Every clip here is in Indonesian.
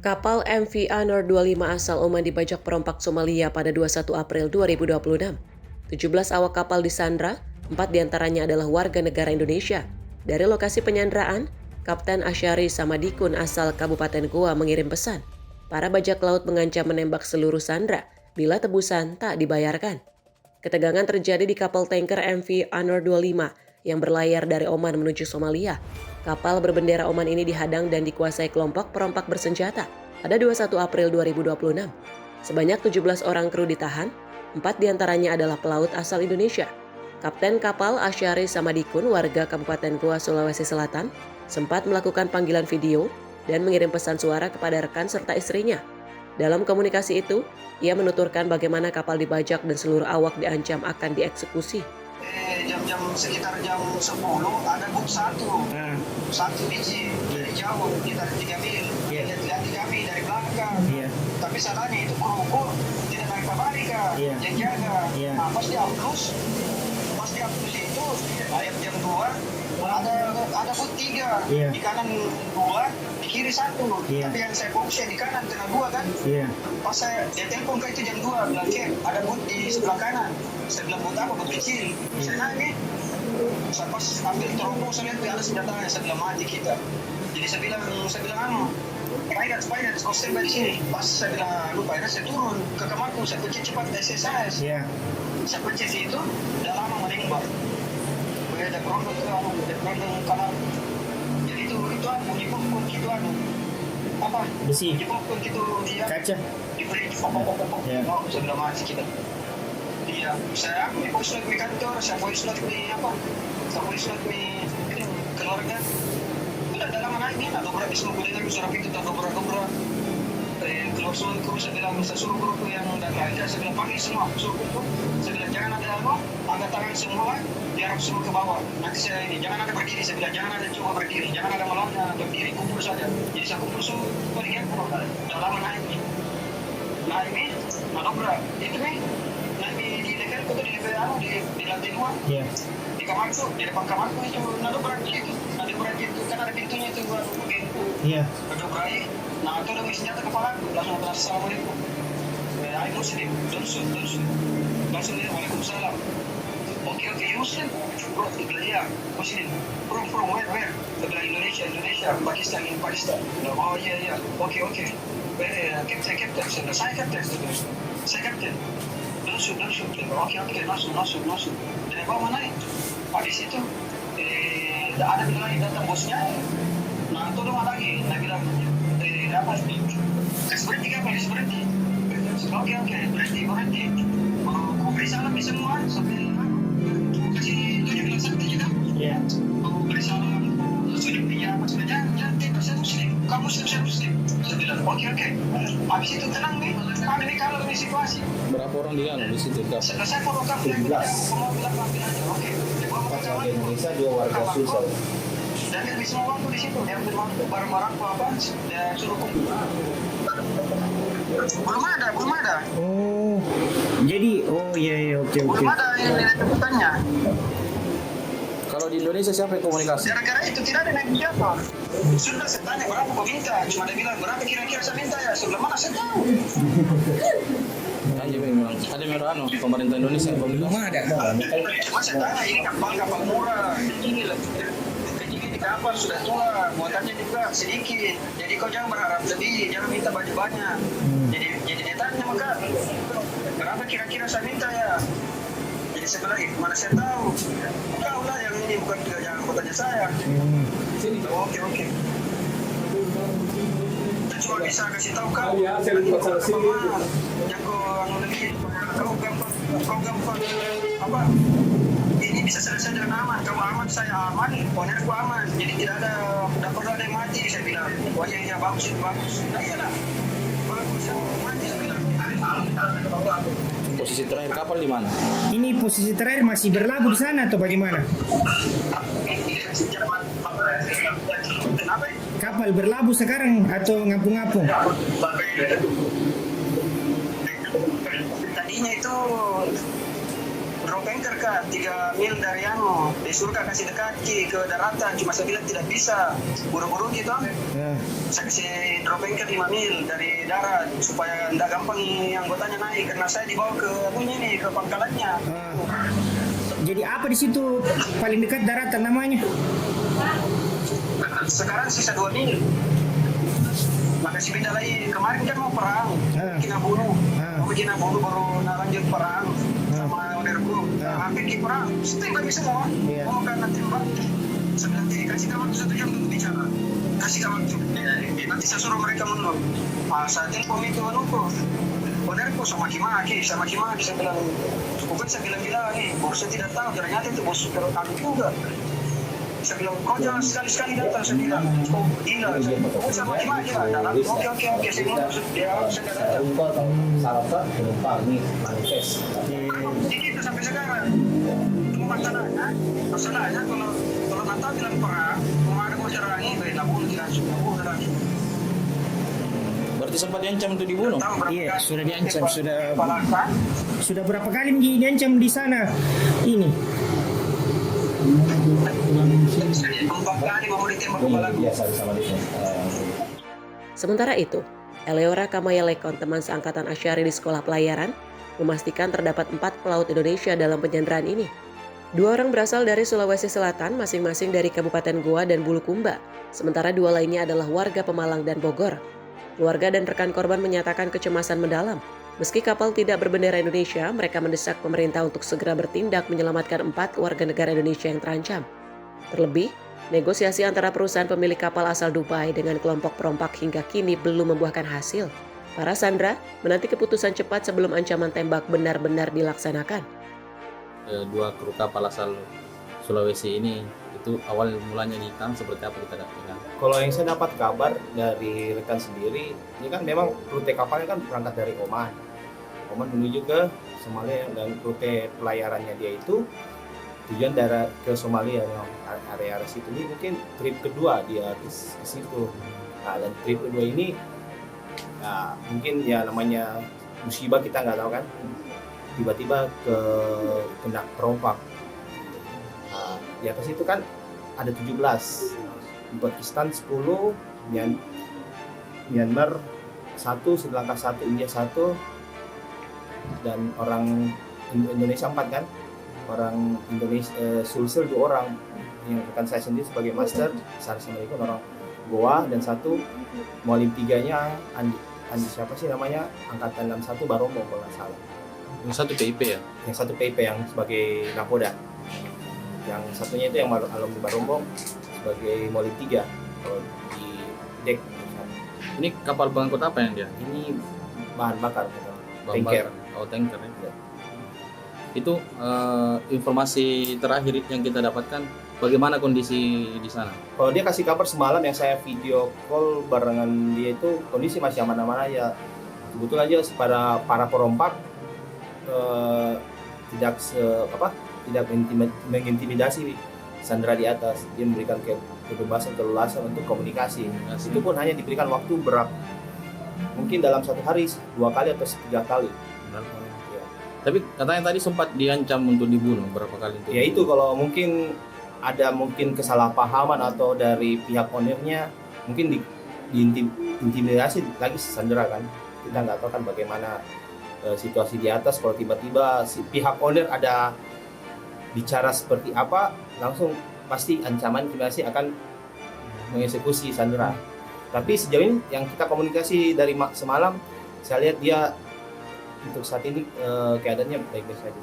Kapal MV Anor 25 asal Oman dibajak perompak Somalia pada 21 April 2026. 17 awak kapal disandra, 4 diantaranya adalah warga negara Indonesia. Dari lokasi penyanderaan, Kapten Asyari Samadikun asal Kabupaten Goa mengirim pesan. Para bajak laut mengancam menembak seluruh sandera bila tebusan tak dibayarkan. Ketegangan terjadi di kapal tanker MV Anor 25 yang berlayar dari Oman menuju Somalia. Kapal berbendera Oman ini dihadang dan dikuasai kelompok perompak bersenjata pada 21 April 2026. Sebanyak 17 orang kru ditahan, 4 diantaranya adalah pelaut asal Indonesia. Kapten kapal Asyari Samadikun, warga Kabupaten Goa, Sulawesi Selatan, sempat melakukan panggilan video dan mengirim pesan suara kepada rekan serta istrinya. Dalam komunikasi itu, ia menuturkan bagaimana kapal dibajak dan seluruh awak diancam akan dieksekusi. Sekitar jam 10 ada buk satu biji dari jauh sekitar 3 mil. Lihat kami dari belakang. Tapi salahnya itu kru tidak naik kabarika yang jaga. Nah, pas di upload itu ayat jam 2 ada buk 3 di kanan 2 di kiri 1. Tapi yang saya fokus di kanan kena 2 kan. Pas dia telepon ke itu jam 2 bilang cek ada buk di sebelah kanan. Saya bilang buk apa, buk kecil. Saya nanya, saya pas ambil teropong saya lihat ada senjatanya, saya bilang mati kita. Jadi saya bilang pilot kau standby di sini. Pas saya bilang lupa, saya turun ke kamarku, saya pencet cepat SSS. Saya pencet itu, udah lama menembak. Ada berondong kamar. Jadi itu bunyi pun gitu apa? Besi. Bunyi pun gitu dia. Kaca. Diberi pop. Oh, saya bilang mati kita. Iya, saya voice note di kantor, saya voice note di apa? Saya voice note di keluarga. Udah dalam naik nih, ada beberapa semua boleh lagi suara pintu tak dobra. Keluar semua kru, saya bilang saya suruh kru yang udah kerja, saya bilang panggil semua, suruh kru. Saya bilang jangan ada angkat tangan semua, diarap semua ke bawah. Nanti saya ini jangan ada berdiri, saya bilang jangan ada coba berdiri, jangan ada malamnya berdiri, kumpul saja. Jadi saya kumpul semua, dia udah lama naik nih. Naik nih, dobra. Itu nih. Di lantai 2 di kamarku, di depan kamarku itu nado berat gitu kan ada pintunya itu buat begini nado berat. Nah itu udah senjata kepala aku langsung assalamualaikum I Muslim don't shoot langsung dia waalaikumsalam. Okay you Muslim bro dia bilang ya Muslim from where dia bilang Indonesia Pakistan oh iya okay captain saya captain don't shoot okay langsung dari bawah naik di situ ada bilang datang bosnya. Nah itu rumah lagi dia bilang apa kasih berhenti kapal berhenti oke berhenti aku beri salam di semua sampai kasih tunjuk sakti juga aku beri salam sudah punya maksudnya jangan saya muslim kamu saya muslim. Saya bilang oke habis itu tenang nih kami nih kalau di situasi berapa orang di situ kak? Saya follow kamu mau bilang aja oke Warga Indonesia, 2 warga Swiss. dan dia semua waktu di situ dia ambil waktu barang-barang apa dia suruh kumpul. Belum ada. Oh, jadi oke. Belum ada yang dilakukannya. Kalau di Indonesia siapa yang komunikasi? Gara-gara itu tidak ada naik siapa. Sudah saya tanya berapa kau minta, cuma dia bilang berapa kira-kira saya minta ya, sebelah mana saya tahu. Ada memang pemerintah Indonesia yang Belum ada. Cuma saya tanya ini kapal murah, kecil di kapal sudah tua, muatannya juga sedikit. Jadi kau jangan berharap lebih, jangan minta banyak. Jadi dia tanya maka berapa kira-kira saya minta ya. Jadi saya bilang, mana saya tahu. Kau lah yang ini bukan jangan kau tanya saya. Oke. Saya cuma bisa kasih tahu kau. Yang kau gampang apa? Ini bisa selesai dengan aman. Kamu aman, saya aman, ownerku aman. Jadi tidak perlu ada yang mati. Saya bilang, oh iya bagus. Nah iyalah, bagus. Mati saya bilang. posisi terakhir kapal di mana? Ini posisi terakhir masih berlabuh di sana atau bagaimana? Kenapa? Kapal berlabuh sekarang atau ngapung-ngapung? Tadinya itu drop anchor kak 3 mil dari disuruh kak kasih dekati ke daratan, cuma saya bilang tidak bisa, buru-buru gitu. Nah, Saya kasih drop anchor 5 mil dari darat supaya tidak gampang anggotanya naik, karena saya dibawa ke ke pangkalannya. jadi apa di situ paling dekat daratan namanya? Sekarang sisa 2 mil. Makasih beda lagi, kemarin kan mau perang, kita bunuh, kita bunuh baru lanjut perang sama Onergo. Hampir kita perang, tembak semua, mau kan nanti tembak. Sebenarnya kasih kawan 1 jam untuk bicara, kasih kawan waktu. Nanti saya suruh mereka menunggu. Saat ini komite menunggu. Onergo sama maki-maki, saya bilang, bukan saya bilang nih, bos saya tidak tahu, ternyata itu bos kami juga. Saya bilang, kau jangan sekali-sekali datang, saya bilang, oh gila, oh sama maki-maki lah, oke, saya bilang, dia saya datang. Salah satu penumpang nih manifest. Jadi kita sampai sekarang, cuma masalahnya kalau Natal bilang perang, mau ada bos serangi, baik bunuh tidak bunuh lagi. Berarti sempat diancam untuk dibunuh? Iya, sudah diancam, sudah berapa kali diancam di sana ini? 4 kali mau ditembak kepala. Biasa sama dia. Sementara itu, Eleora Kamayalekon, teman seangkatan Asyari di sekolah pelayaran, memastikan terdapat 4 pelaut Indonesia dalam penyanderaan ini. 2 orang berasal dari Sulawesi Selatan, masing-masing dari Kabupaten Goa dan Bulukumba, sementara 2 lainnya adalah warga Pemalang dan Bogor. Keluarga dan rekan korban menyatakan kecemasan mendalam. Meski kapal tidak berbendera Indonesia, mereka mendesak pemerintah untuk segera bertindak menyelamatkan 4 warga negara Indonesia yang terancam. Terlebih, negosiasi antara perusahaan pemilik kapal asal Dubai dengan kelompok perompak hingga kini belum membuahkan hasil. Para sandera menanti keputusan cepat sebelum ancaman tembak benar-benar dilaksanakan. 2 kru kapal asal Sulawesi ini, itu awal mulanya ditangkap seperti apa kita dengar? Kalau yang saya dapat kabar dari rekan sendiri, ini kan memang rute kapalnya kan berangkat dari Oman menuju ke Somalia, dan rute pelayarannya dia itu tujuan daerah ke Somalia, area situ. Ini mungkin trip kedua dia ke situ. Nah, dan trip kedua ini, nah, mungkin ya namanya musibah, kita nggak tahu kan, tiba-tiba kena perompak. Nah, di atas itu kan ada 17, Pakistan 10, Myanmar 1, Sri Lanka 1, India 1, dan orang Indonesia 4 kan. Orang Indonesia, Sulsel 2 orang, yang rekan saya sendiri sebagai master, Assalamualaikum, orang Goa, dan 1 mualim 3-nya Andi siapa sih namanya, angkatan 61 Barombo kalau nggak salah. Yang 1 PIP ya? Yang 1 PIP yang sebagai nakoda. Yang satunya itu yang alumni Barombo sebagai mualim 3 kalau di dek. Ini kapal pengangkut apa yang dia? Ini bahan bakar, Bahan tanker. bakar. Oh, tanker ya. Itu informasi terakhir yang kita dapatkan, bagaimana kondisi di sana? Kalau dia kasih kabar semalam yang saya video call barengan dia, itu kondisi masih aman-aman aja. Kebetulan aja para perompak tidak mengintimidasi sandera di atas. Dia memberikan kebebasan, keleluasan untuk komunikasi. Itu pun hanya diberikan waktu mungkin dalam 1 hari 2 kali atau 3 kali. Ya. Tapi katanya tadi sempat diancam untuk dibunuh berapa kali? Ya itu kalau mungkin ada kesalahpahaman atau dari pihak ownernya mungkin diintimidasi lagi sandera kan. Kita nggak tahu kan bagaimana situasi di atas, kalau tiba-tiba si pihak owner ada bicara seperti apa, langsung pasti ancaman intimidasi akan mengeksekusi sandera. Tapi sejauh ini yang kita komunikasi dari semalam, saya lihat dia untuk saat ini keadaannya baik-baik saja.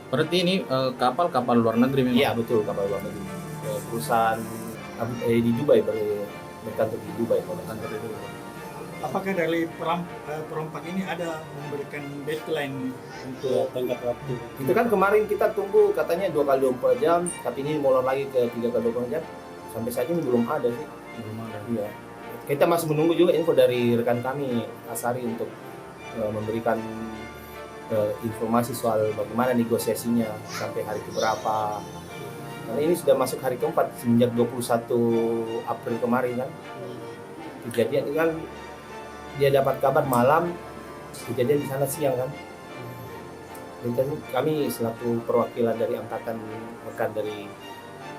Berarti ini kapal luar negeri memang? Iya betul, kapal luar negeri. Perusahaan di Dubai, berkantor di Dubai. Kantor di Dubai. Apakah dari perompak ini ada memberikan deadline untuk tenggat waktu? Itu kan kemarin kita tunggu katanya 2 kali 24 jam, tapi ini molor lagi ke 3 kali 24 jam. Sampai saat ini belum ada sih. Belum ada. Iya. Kita masih menunggu juga info dari rekan kami Asari untuk memberikan informasi soal bagaimana negosiasinya sampai hari keberapa. Karena ini sudah masuk hari keempat semenjak 21 April kemarin kan. Kejadian ini kan dia dapat kabar malam, kejadian di sana siang kan. Dan kami selaku perwakilan dari angkatan rekan dari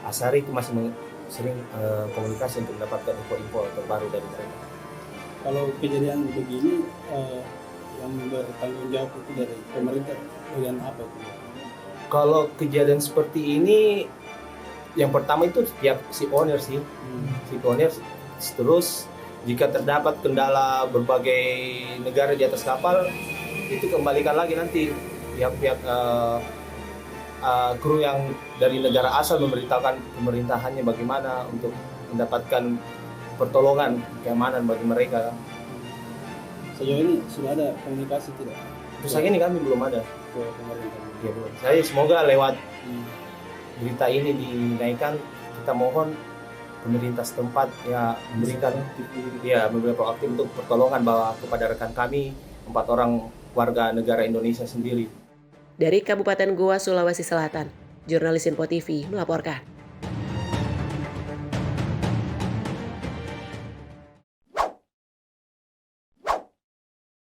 Asari itu masih sering komunikasi untuk mendapatkan info-info terbaru dari mereka. Kalau kejadian begini yang bertanggung jawab itu dari pemerintah bagian apa itu? Kalau kejadian seperti ini, yang pertama itu setiap si owner sih, si owner. Terus jika terdapat kendala berbagai negara di atas kapal, itu kembalikan lagi nanti pihak-pihak kru yang dari negara asal memberitahukan pemerintahannya bagaimana untuk mendapatkan pertolongan keamanan bagi mereka. Sejauh ini sudah ada komunikasi tidak? Terus ini kami belum ada. Ke pemerintah. Ya, belum. Saya semoga lewat berita ini dinaikkan, kita mohon pemerintah setempat ya memberikan proaktif untuk pertolongan bahwa kepada rekan kami 4 orang warga negara Indonesia sendiri. Dari Kabupaten Goa, Sulawesi Selatan, jurnalis Info TV melaporkan.